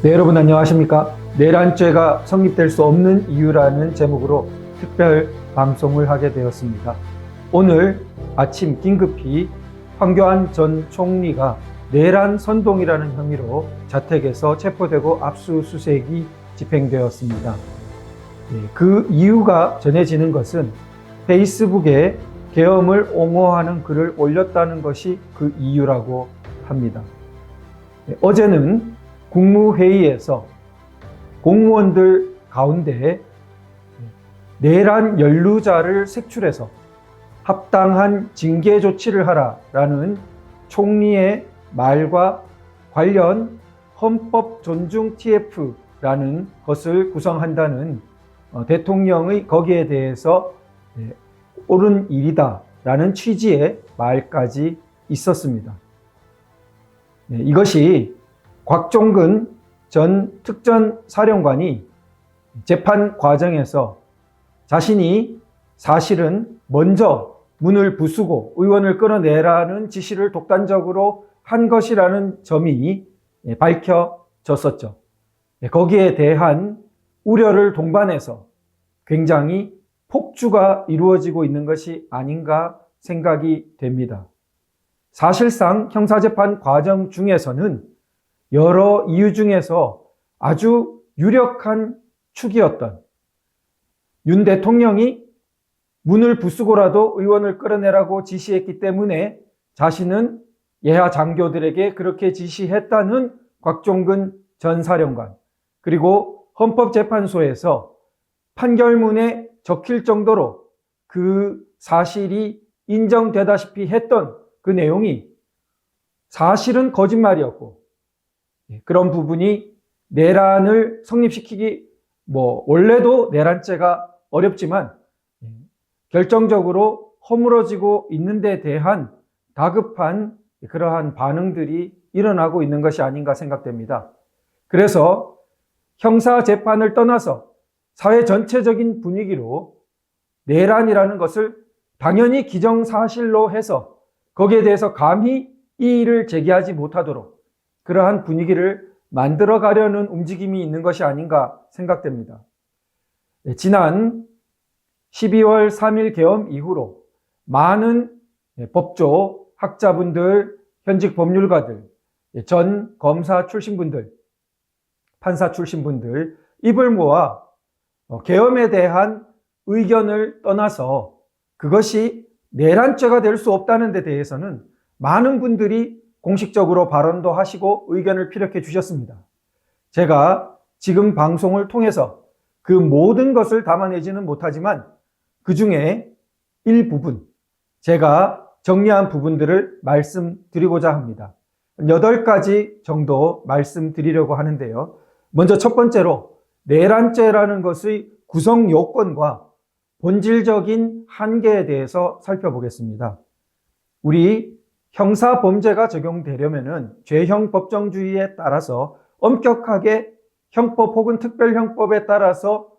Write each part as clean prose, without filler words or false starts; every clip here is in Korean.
네, 여러분 안녕하십니까? 내란죄가 성립될 수 없는 이유라는 제목으로 특별 방송을 하게 되었습니다. 오늘 아침 긴급히 황교안 전 총리가 내란 선동이라는 혐의로 자택에서 체포되고 압수수색이 집행되었습니다. 그 이유가 전해지는 것은 페이스북에 계엄을 옹호하는 글을 올렸다는 것이 그 이유라고 합니다. 어제는 국무회의에서 공무원들 가운데 내란 연루자를 색출해서 합당한 징계 조치를 하라라는 총리의 말과 관련 헌법 존중 TF라는 것을 구성한다는 대통령의 거기에 대해서 옳은 일이다라는 취지의 말까지 있었습니다. 이것이 곽종근 전 특전사령관이 재판 과정에서 자신이 사실은 먼저 문을 부수고 의원을 끌어내라는 지시를 독단적으로 한 것이라는 점이 밝혀졌었죠. 거기에 대한 우려를 동반해서 굉장히 폭주가 이루어지고 있는 것이 아닌가 생각이 됩니다. 사실상 형사재판 과정 중에서는 여러 이유 중에서 아주 유력한 축이었던 윤 대통령이 문을 부수고라도 의원을 끌어내라고 지시했기 때문에 자신은 예하 장교들에게 그렇게 지시했다는 곽종근 전 사령관, 그리고 헌법재판소에서 판결문에 적힐 정도로 그 사실이 인정되다시피 했던 그 내용이 사실은 거짓말이었고, 그런 부분이 내란을 성립시키기 원래도 내란죄가 어렵지만 결정적으로 허물어지고 있는 데 대한 다급한 그러한 반응들이 일어나고 있는 것이 아닌가 생각됩니다. 그래서 형사재판을 떠나서 사회 전체적인 분위기로 내란이라는 것을 당연히 기정사실로 해서 거기에 대해서 감히 이의를 제기하지 못하도록 그러한 분위기를 만들어 가려는 움직임이 있는 것이 아닌가 생각됩니다. 지난 12월 3일 계엄 이후로 많은 법조 학자분들, 현직 법률가들, 전 검사 출신분들, 판사 출신분들 입을 모아 계엄에 대한 의견을 떠나서 그것이 내란죄가 될 수 없다는 데 대해서는 많은 분들이 공식적으로 발언도 하시고 의견을 피력해 주셨습니다. 제가 지금 방송을 통해서 그 모든 것을 담아내지는 못하지만 그 중에 일부분, 제가 정리한 부분들을 말씀드리고자 합니다. 8가지 정도 말씀드리려고 하는데요. 먼저 첫 번째로 내란죄라는 것의 구성 요건과 본질적인 한계에 대해서 살펴보겠습니다. 우리 형사범죄가 적용되려면은 죄형 법정주의에 따라서 엄격하게 형법 혹은 특별형법에 따라서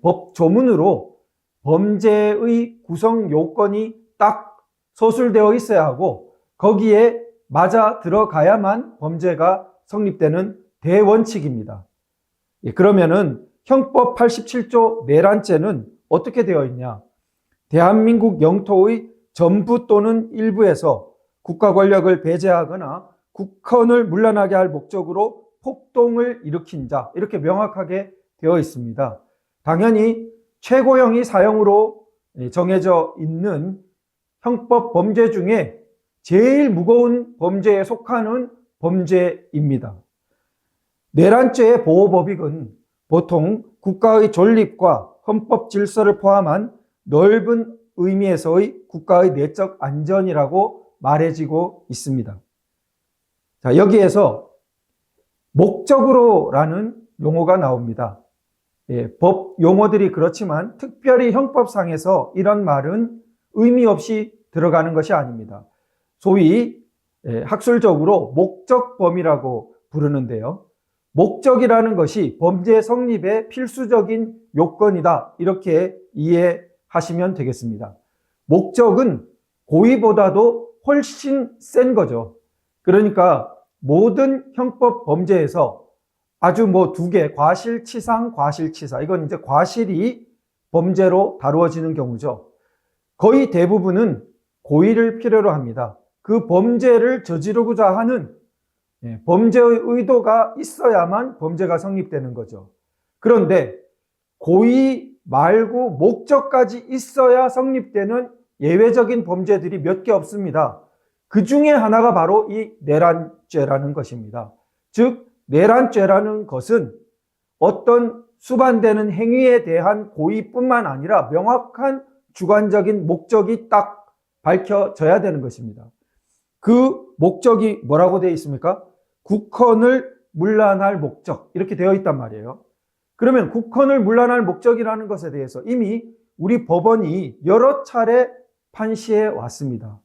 법 조문으로 범죄의 구성 요건이 딱 서술되어 있어야 하고 거기에 맞아 들어가야만 범죄가 성립되는 대원칙입니다. 그러면은 형법 87조 내란죄는 어떻게 되어 있냐? 대한민국 영토의 전부 또는 일부에서 국가 권력을 배제하거나 국헌을 문란하게 할 목적으로 폭동을 일으킨 자, 이렇게 명확하게 되어 있습니다. 당연히 최고형이 사형으로 정해져 있는 형법 범죄 중에 제일 무거운 범죄에 속하는 범죄입니다. 내란죄의 보호법익은 보통 국가의 존립과 헌법 질서를 포함한 넓은 의미에서의 국가의 내적 안전이라고 말해지고 있습니다. 자, 여기에서 목적으로라는 용어가 나옵니다. 법 용어들이 그렇지만 특별히 형법상에서 이런 말은 의미 없이 들어가는 것이 아닙니다. 소위 학술적으로 목적범위라고 부르는데요. 목적이라는 것이 범죄 성립의 필수적인 요건이다, 이렇게 이해하시면 되겠습니다. 목적은 고의보다도 훨씬 센 거죠. 그러니까 모든 형법 범죄에서 아주 뭐 두 개, 과실치상, 과실치사. 이건 이제 과실이 범죄로 다루어지는 경우죠. 거의 대부분은 고의를 필요로 합니다. 그 범죄를 저지르고자 하는 범죄의 의도가 있어야만 범죄가 성립되는 거죠. 그런데 고의 말고 목적까지 있어야 성립되는 예외적인 범죄들이 몇 개 없습니다. 그 중에 하나가 바로 이 내란죄라는 것입니다. 즉 내란죄라는 것은 어떤 수반되는 행위에 대한 고의뿐만 아니라 명확한 주관적인 목적이 딱 밝혀져야 되는 것입니다. 그 목적이 뭐라고 되어 있습니까? 국헌을 문란할 목적, 이렇게 되어 있단 말이에요. 그러면 국헌을 문란할 목적이라는 것에 대해서 이미 우리 법원이 여러 차례 판시해 왔습니다.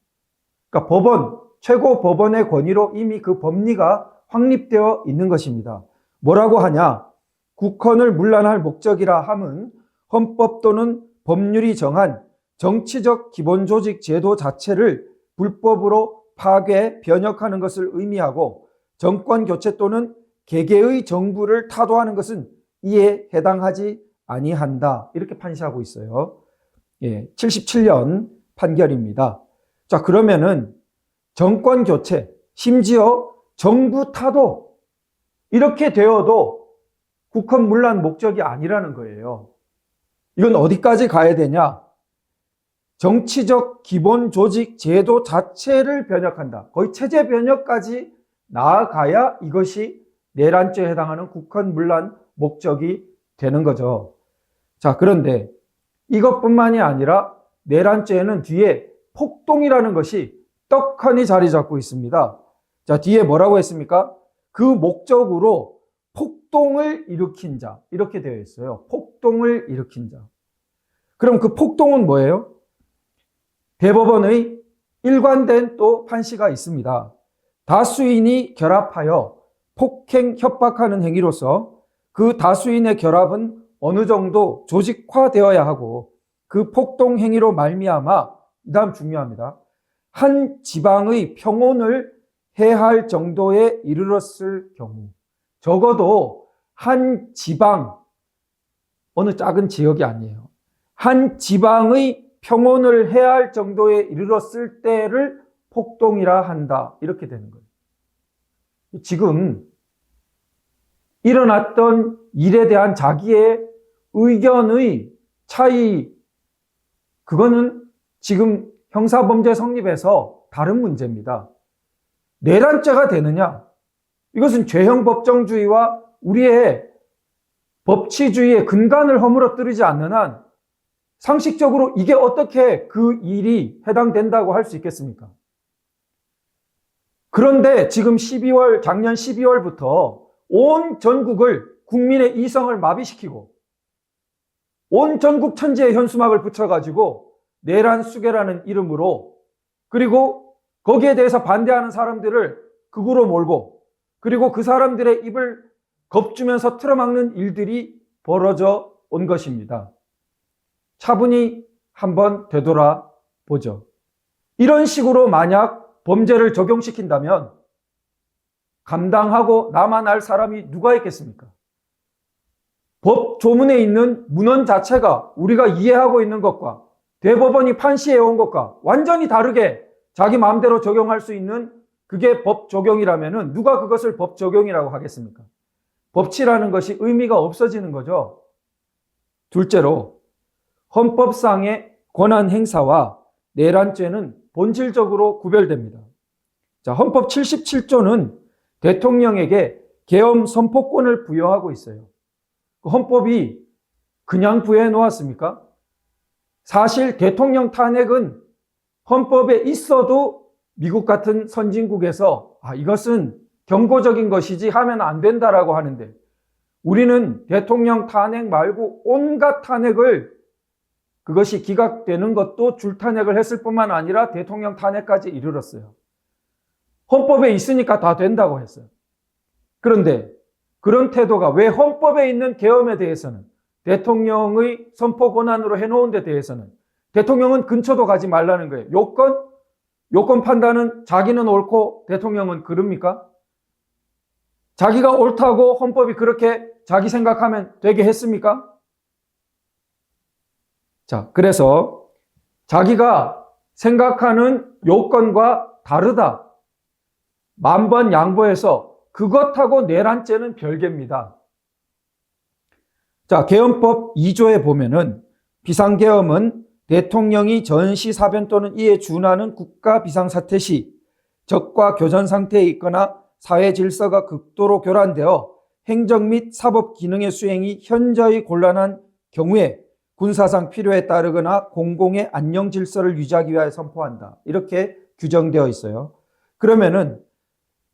그러니까 법원, 최고 법원의 권위로 이미 그 법리가 확립되어 있는 것입니다. 뭐라고 하냐? 국헌을 문란할 목적이라 함은 헌법 또는 법률이 정한 정치적 기본조직 제도 자체를 불법으로 파괴, 변혁하는 것을 의미하고 정권 교체 또는 개개의 정부를 타도하는 것은 이에 해당하지 아니한다. 이렇게 판시하고 있어요. 77년 판결입니다. 자, 그러면은 정권 교체, 심지어 정부 타도 이렇게 되어도 국헌 문란 목적이 아니라는 거예요. 이건 어디까지 가야 되냐? 정치적 기본 조직 제도 자체를 변혁한다. 거의 체제 변혁까지 나아가야 이것이 내란죄에 해당하는 국헌 문란 목적이 되는 거죠. 자, 그런데 이것뿐만이 아니라 내란죄에는 뒤에 폭동이라는 것이 떡하니 자리 잡고 있습니다. 자, 뒤에 뭐라고 했습니까? 그 목적으로 폭동을 일으킨 자, 이렇게 되어 있어요. 폭동을 일으킨 자. 그럼 그 폭동은 뭐예요? 대법원의 일관된 또 판시가 있습니다. 다수인이 결합하여 폭행, 협박하는 행위로서 그 다수인의 결합은 어느 정도 조직화되어야 하고 그 폭동 행위로 말미암아, 이 다음 중요합니다. 한 지방의 평온을 해할 정도에 이르렀을 경우, 적어도 한 지방, 어느 작은 지역이 아니에요. 한 지방의 평온을 해할 정도에 이르렀을 때를 폭동이라 한다. 이렇게 되는 거예요. 지금 일어났던 일에 대한 자기의 의견의 차이, 그거는 지금 형사범죄 성립에서 다른 문제입니다. 내란죄가 되느냐? 이것은 죄형법정주의와 우리의 법치주의의 근간을 허물어뜨리지 않는 한 상식적으로 이게 어떻게 그 일이 해당된다고 할 수 있겠습니까? 그런데 지금 작년 12월부터 온 전국을, 국민의 이성을 마비시키고 온 전국 천지의 현수막을 붙여가지고 내란 수괴라는 이름으로, 그리고 거기에 대해서 반대하는 사람들을 극으로 몰고, 그리고 그 사람들의 입을 겁주면서 틀어막는 일들이 벌어져 온 것입니다. 차분히 한번 되돌아보죠. 이런 식으로 만약 범죄를 적용시킨다면 감당하고 남아날 사람이 누가 있겠습니까? 법 조문에 있는 문헌 자체가 우리가 이해하고 있는 것과 대법원이 판시해온 것과 완전히 다르게 자기 마음대로 적용할 수 있는 그게 법 적용이라면 누가 그것을 법 적용이라고 하겠습니까? 법치라는 것이 의미가 없어지는 거죠. 둘째로, 헌법상의 권한 행사와 내란죄는 본질적으로 구별됩니다. 자, 헌법 77조는 대통령에게 계엄 선포권을 부여하고 있어요. 헌법이 그냥 부여해 놓았습니까? 사실 대통령 탄핵은 헌법에 있어도 미국 같은 선진국에서 이것은 경고적인 것이지 하면 안 된다라고 하는데, 우리는 대통령 탄핵 말고 온갖 탄핵을, 그것이 기각되는 것도 줄탄핵을 했을 뿐만 아니라 대통령 탄핵까지 이르렀어요. 헌법에 있으니까 다 된다고 했어요. 그런데 그런 태도가 왜 헌법에 있는 계엄에 대해서는, 대통령의 선포 권한으로 해놓은 데 대해서는 대통령은 근처도 가지 말라는 거예요. 요건 판단은 자기는 옳고 대통령은 그럽니까? 자기가 옳다고 헌법이 그렇게 자기 생각하면 되게 했습니까? 자, 그래서 자기가 생각하는 요건과 다르다. 만번 양보해서 그것하고 내란죄는 별개입니다. 자, 개헌법 2조에 보면은 비상계엄은 대통령이 전시사변 또는 이에 준하는 국가 비상사태 시 적과 교전 상태에 있거나 사회 질서가 극도로 교란되어 행정 및 사법 기능의 수행이 현저히 곤란한 경우에 군사상 필요에 따르거나 공공의 안녕 질서를 유지하기 위하여 선포한다. 이렇게 규정되어 있어요. 그러면은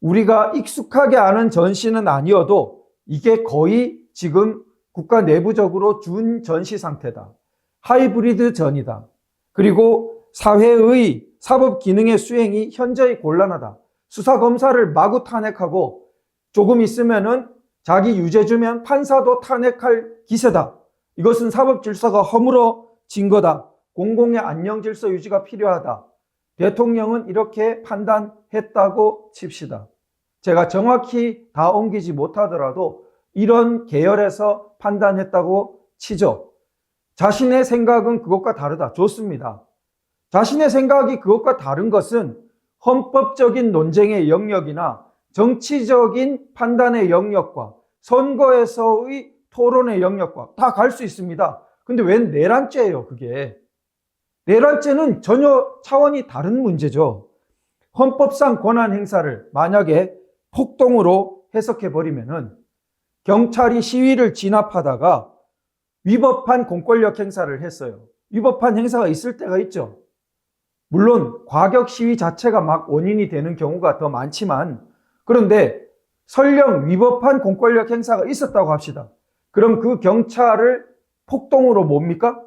우리가 익숙하게 아는 전시는 아니어도 이게 거의 지금 국가 내부적으로 준 전시 상태다. 하이브리드 전이다. 그리고 사회의 사법 기능의 수행이 현저히 곤란하다. 수사검사를 마구 탄핵하고 조금 있으면은 자기 유죄 주면 판사도 탄핵할 기세다. 이것은 사법 질서가 허물어진 거다. 공공의 안녕 질서 유지가 필요하다. 대통령은 이렇게 판단했다고 칩시다. 제가 정확히 다 옮기지 못하더라도 이런 계열에서 판단했다고 치죠. 자신의 생각은 그것과 다르다. 좋습니다. 자신의 생각이 그것과 다른 것은 헌법적인 논쟁의 영역이나 정치적인 판단의 영역과 선거에서의 토론의 영역과 다 갈 수 있습니다. 근데 웬 내란죄예요, 그게. 내란죄는 전혀 차원이 다른 문제죠. 헌법상 권한 행사를 만약에 폭동으로 해석해버리면은 경찰이 시위를 진압하다가 위법한 공권력 행사를 했어요. 위법한 행사가 있을 때가 있죠. 물론 과격 시위 자체가 막 원인이 되는 경우가 더 많지만, 그런데 설령 위법한 공권력 행사가 있었다고 합시다. 그럼 그 경찰을 폭동으로 뭡니까?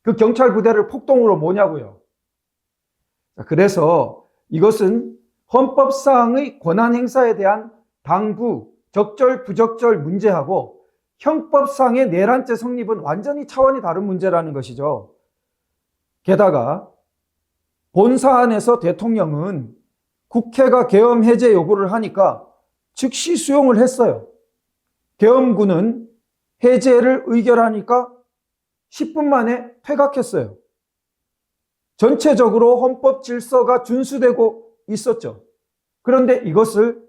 그 경찰 부대를 폭동으로 뭐냐고요. 그래서 이것은 헌법상의 권한 행사에 대한 당부, 적절, 부적절 문제하고 형법상의 내란죄 성립은 완전히 차원이 다른 문제라는 것이죠. 게다가 본사안에서 대통령은 국회가 계엄 해제 요구를 하니까 즉시 수용을 했어요. 계엄군은 해제를 의결하니까 10분 만에 퇴각했어요. 전체적으로 헌법 질서가 준수되고 있었죠. 그런데 이것을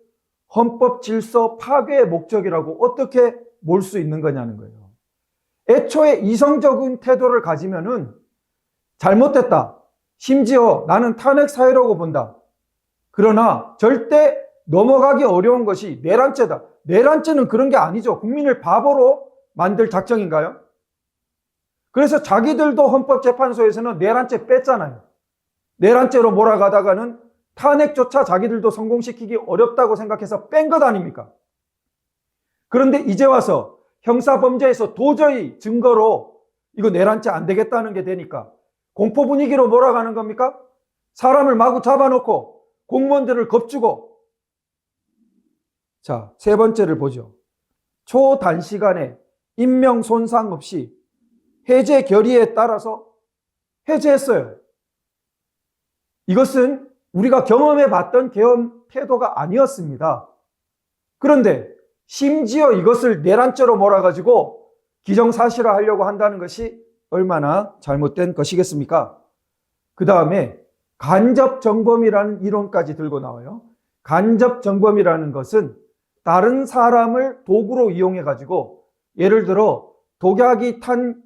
헌법 질서 파괴의 목적이라고 어떻게 몰 수 있는 거냐는 거예요. 애초에 이성적인 태도를 가지면은 잘못됐다. 심지어 나는 탄핵 사유라고 본다. 그러나 절대 넘어가기 어려운 것이 내란죄다. 내란죄는 그런 게 아니죠. 국민을 바보로 만들 작정인가요? 그래서 자기들도 헌법재판소에서는 내란죄 뺐잖아요. 내란죄로 몰아가다가는 탄핵조차 자기들도 성공시키기 어렵다고 생각해서 뺀 것 아닙니까? 그런데 이제 와서 형사범죄에서 도저히 증거로 이거 내란죄 안 되겠다는 게 되니까 공포 분위기로 몰아가는 겁니까? 사람을 마구 잡아놓고 공무원들을 겁주고. 자, 세 번째를 보죠. 초단시간에 인명 손상 없이 해제 결의에 따라서 해제했어요. 이것은 우리가 경험해 봤던 계엄 태도가 아니었습니다. 그런데 심지어 이것을 내란죄로 몰아가지고 기정사실화하려고 한다는 것이 얼마나 잘못된 것이겠습니까? 그 다음에 간접정범이라는 이론까지 들고 나와요. 간접정범이라는 것은 다른 사람을 도구로 이용해가지고, 예를 들어 독약이 탄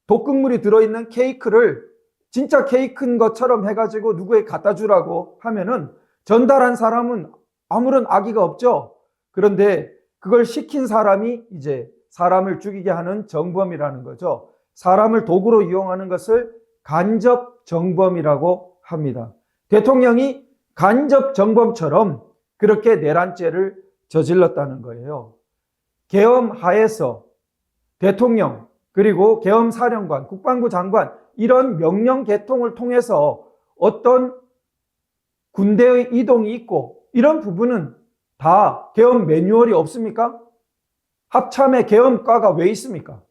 독극물이 들어있는 케이크를 진짜 케이크인 것처럼 해가지고 누구에게 갖다 주라고 하면은 전달한 사람은 아무런 악의가 없죠. 그런데 그걸 시킨 사람이 이제 사람을 죽이게 하는 정범이라는 거죠. 사람을 도구로 이용하는 것을 간접정범이라고 합니다. 대통령이 간접정범처럼 그렇게 내란죄를 저질렀다는 거예요. 계엄 하에서 대통령, 그리고 계엄사령관, 국방부 장관, 이런 명령 개통을 통해서 어떤 군대의 이동이 있고, 이런 부분은 다 계엄 매뉴얼이 없습니까? 합참에 계엄과가 왜 있습니까?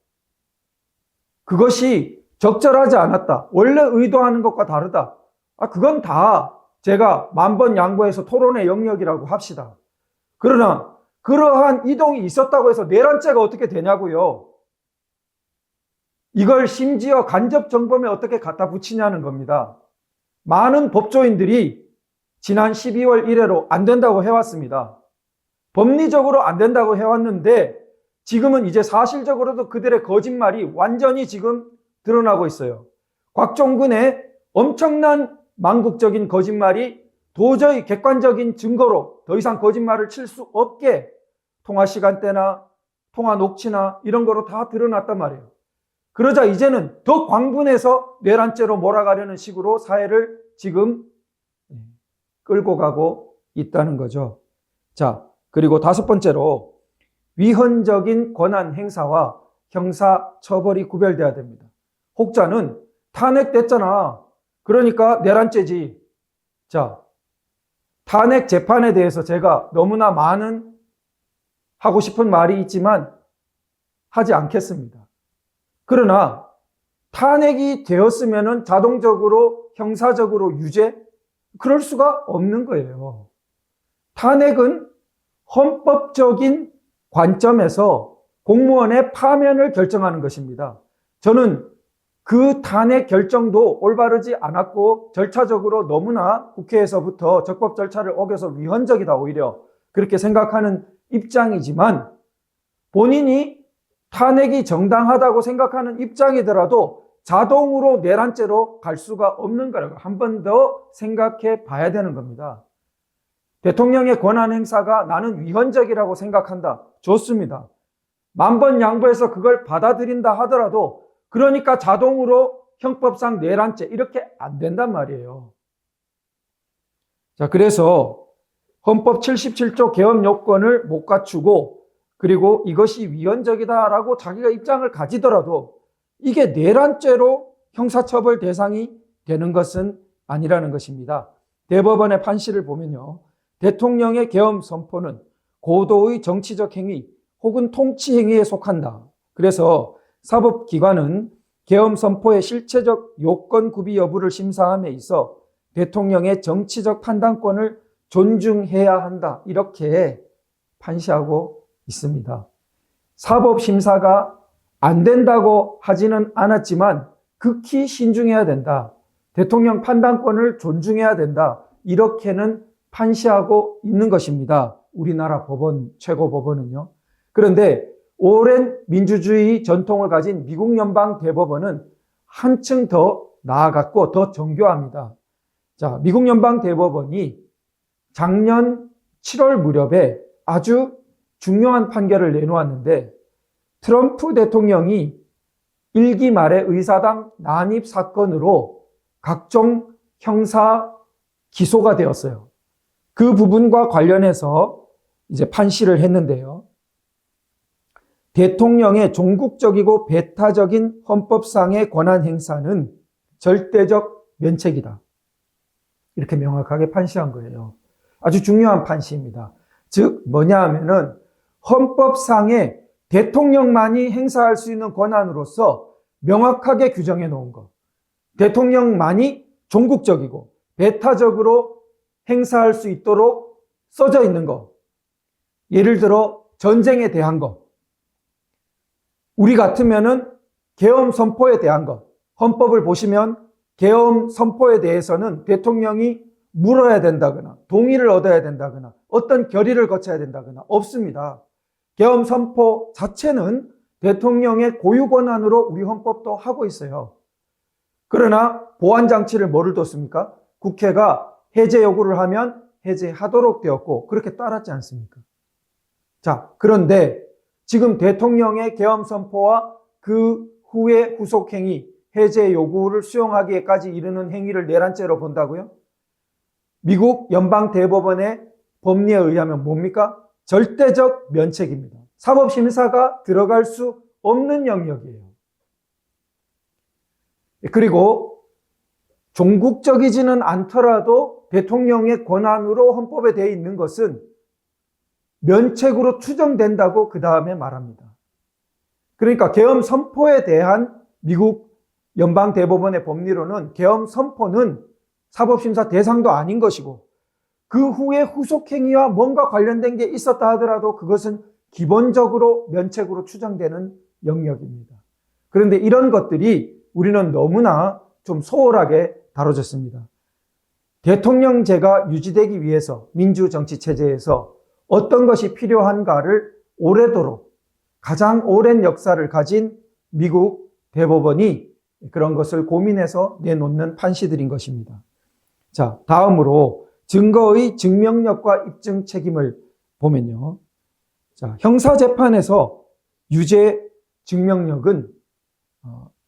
그것이 적절하지 않았다. 원래 의도하는 것과 다르다. 그건 다 제가 만번 양보해서 토론의 영역이라고 합시다. 그러나 그러한 이동이 있었다고 해서 내란죄가 어떻게 되냐고요. 이걸 심지어 간접정범에 어떻게 갖다 붙이냐는 겁니다. 많은 법조인들이 지난 12월 이래로 안 된다고 해왔습니다. 법리적으로 안 된다고 해왔는데 지금은 이제 사실적으로도 그들의 거짓말이 완전히 지금 드러나고 있어요. 곽종근의 엄청난 망국적인 거짓말이 도저히 객관적인 증거로 더 이상 거짓말을 칠 수 없게 통화 시간대나 통화 녹취나 이런 거로 다 드러났단 말이에요. 그러자 이제는 더 광분해서 내란죄로 몰아가려는 식으로 사회를 지금 끌고 가고 있다는 거죠. 자, 그리고 다섯 번째로 위헌적인 권한 행사와 형사 처벌이 구별돼야 됩니다. 혹자는 탄핵됐잖아. 그러니까 내란죄지. 자, 탄핵 재판에 대해서 제가 너무나 많은 하고 싶은 말이 있지만 하지 않겠습니다. 그러나 탄핵이 되었으면 자동적으로 형사적으로 유죄? 그럴 수가 없는 거예요. 탄핵은 헌법적인 관점에서 공무원의 파면을 결정하는 것입니다. 저는 그 탄핵 결정도 올바르지 않았고 절차적으로 너무나 국회에서부터 적법 절차를 어겨서 위헌적이다 오히려 그렇게 생각하는 입장이지만 본인이 탄핵이 정당하다고 생각하는 입장이더라도 자동으로 내란죄로 갈 수가 없는 거라고 한 번 더 생각해 봐야 되는 겁니다. 대통령의 권한 행사가 나는 위헌적이라고 생각한다. 좋습니다. 만번 양보해서 그걸 받아들인다 하더라도 그러니까 자동으로 형법상 내란죄 이렇게 안 된단 말이에요. 자, 그래서 헌법 77조 개헌 요건을 못 갖추고 그리고 이것이 위헌적이다라고 자기가 입장을 가지더라도 이게 내란죄로 형사처벌 대상이 되는 것은 아니라는 것입니다. 대법원의 판시를 보면요. 대통령의 계엄 선포는 고도의 정치적 행위 혹은 통치 행위에 속한다. 그래서 사법기관은 계엄 선포의 실체적 요건 구비 여부를 심사함에 있어 대통령의 정치적 판단권을 존중해야 한다. 이렇게 판시하고 있습니다. 사법심사가 안 된다고 하지는 않았지만 극히 신중해야 된다. 대통령 판단권을 존중해야 된다. 이렇게는 판시하고 있는 것입니다. 우리나라 법원, 최고법원은요. 그런데 오랜 민주주의 전통을 가진 미국 연방 대법원은 한층 더 나아갔고 더 정교합니다. 자, 미국 연방 대법원이 작년 7월 무렵에 아주 중요한 판결을 내놓았는데 트럼프 대통령이 1기 말에 의사당 난입 사건으로 각종 형사 기소가 되었어요. 그 부분과 관련해서 이제 판시를 했는데요. 대통령의 종국적이고 배타적인 헌법상의 권한 행사는 절대적 면책이다. 이렇게 명확하게 판시한 거예요. 아주 중요한 판시입니다. 즉 뭐냐 하면은 헌법상의 대통령만이 행사할 수 있는 권한으로서 명확하게 규정해 놓은 것. 대통령만이 종국적이고 배타적으로 행사할 수 있도록 써져 있는 것. 예를 들어 전쟁에 대한 것. 우리 같으면은 계엄 선포에 대한 것. 헌법을 보시면 계엄 선포에 대해서는 대통령이 물어야 된다거나 동의를 얻어야 된다거나 어떤 결의를 거쳐야 된다거나 없습니다. 계엄 선포 자체는 대통령의 고유 권한으로 우리 헌법도 하고 있어요. 그러나 보완장치를 뭐를 뒀습니까? 국회가 해제 요구를 하면 해제하도록 되었고 그렇게 따랐지 않습니까? 자, 그런데 지금 대통령의 계엄 선포와 그 후의 후속 행위, 해제 요구를 수용하기에까지 이르는 행위를 내란죄로 본다고요? 미국 연방 대법원의 법리에 의하면 뭡니까? 절대적 면책입니다. 사법심사가 들어갈 수 없는 영역이에요. 그리고 종국적이지는 않더라도 대통령의 권한으로 헌법에 되어 있는 것은 면책으로 추정된다고 그 다음에 말합니다. 그러니까 계엄 선포에 대한 미국 연방대법원의 법리로는 계엄 선포는 사법심사 대상도 아닌 것이고 그 후에 후속행위와 뭔가 관련된 게 있었다 하더라도 그것은 기본적으로 면책으로 추정되는 영역입니다. 그런데 이런 것들이 우리는 너무나 좀 소홀하게 다뤄졌습니다. 대통령제가 유지되기 위해서 민주정치체제에서 어떤 것이 필요한가를 오래도록 가장 오랜 역사를 가진 미국 대법원이 그런 것을 고민해서 내놓는 판시들인 것입니다. 자, 다음으로 증거의 증명력과 입증 책임을 보면요. 자, 형사재판에서 유죄 증명력은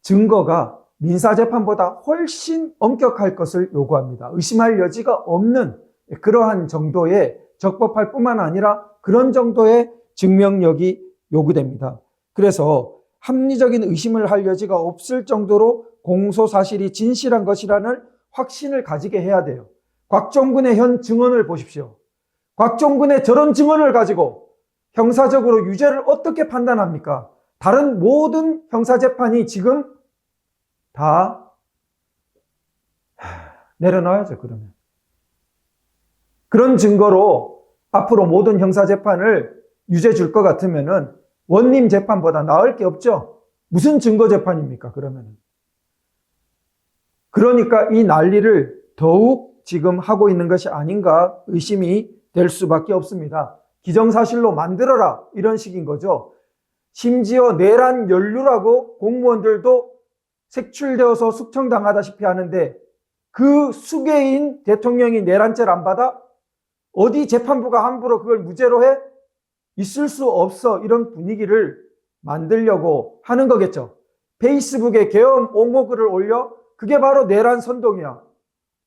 증거가 민사재판보다 훨씬 엄격할 것을 요구합니다. 의심할 여지가 없는 그러한 정도의 적법할 뿐만 아니라 그런 정도의 증명력이 요구됩니다. 그래서 합리적인 의심을 할 여지가 없을 정도로 공소사실이 진실한 것이라는 확신을 가지게 해야 돼요. 곽종근의 현 증언을 보십시오. 곽종근의 저런 증언을 가지고 형사적으로 유죄를 어떻게 판단합니까? 다른 모든 형사재판이 지금 다 내려놔야죠, 그러면. 그런 증거로 앞으로 모든 형사재판을 유죄 줄 것 같으면은 원님 재판보다 나을 게 없죠. 무슨 증거 재판입니까, 그러면은. 그러니까 이 난리를 더욱 지금 하고 있는 것이 아닌가 의심이 될 수밖에 없습니다. 기정사실로 만들어라, 이런 식인 거죠. 심지어 내란 연루라고 공무원들도 색출되어서 숙청당하다시피 하는데 그 수괴인 대통령이 내란죄를 안 받아? 어디 재판부가 함부로 그걸 무죄로 해? 있을 수 없어. 이런 분위기를 만들려고 하는 거겠죠. 페이스북에 계엄 옹호글을 올려? 그게 바로 내란 선동이야.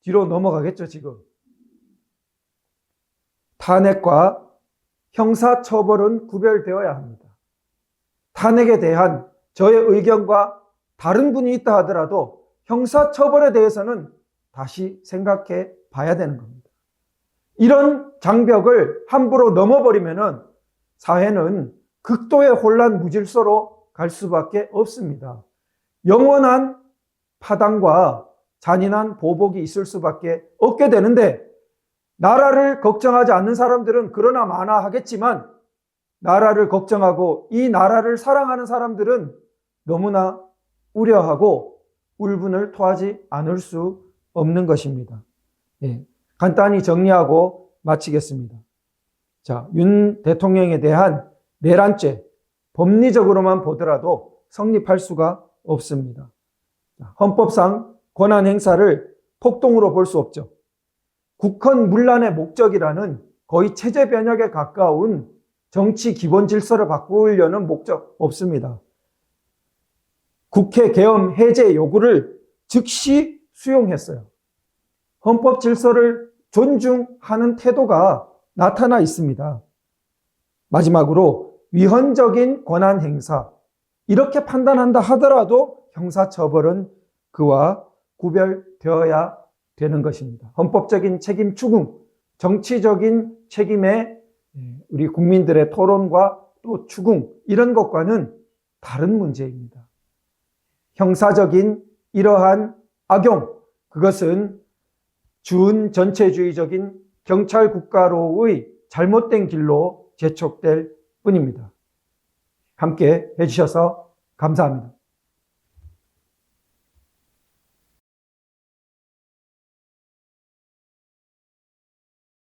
뒤로 넘어가겠죠, 지금. 탄핵과 형사처벌은 구별되어야 합니다. 탄핵에 대한 저의 의견과 다른 분이 있다 하더라도 형사처벌에 대해서는 다시 생각해 봐야 되는 겁니다. 이런 장벽을 함부로 넘어버리면은 사회는 극도의 혼란 무질서로 갈 수밖에 없습니다. 영원한 파당과 잔인한 보복이 있을 수밖에 없게 되는데 나라를 걱정하지 않는 사람들은 그러나 마나 하겠지만 나라를 걱정하고 이 나라를 사랑하는 사람들은 너무나 우려하고 울분을 토하지 않을 수 없는 것입니다. 예, 간단히 정리하고 마치겠습니다. 자, 윤 대통령에 대한 내란죄 법리적으로만 보더라도 성립할 수가 없습니다. 헌법상 권한 행사를 폭동으로 볼 수 없죠. 국헌 문란의 목적이라는 거의 체제 변혁에 가까운 정치 기본 질서를 바꾸려는 목적 없습니다. 국회 계엄 해제 요구를 즉시 수용했어요. 헌법 질서를 존중하는 태도가 나타나 있습니다. 마지막으로 위헌적인 권한 행사, 이렇게 판단한다 하더라도 형사처벌은 그와 구별되어야 되는 것입니다. 헌법적인 책임 추궁, 정치적인 책임의 우리 국민들의 토론과 또 추궁, 이런 것과는 다른 문제입니다. 형사적인 이러한 악용, 그것은 준전체주의적인 경찰 국가로의 잘못된 길로 재촉될 뿐입니다. 함께 해주셔서 감사합니다.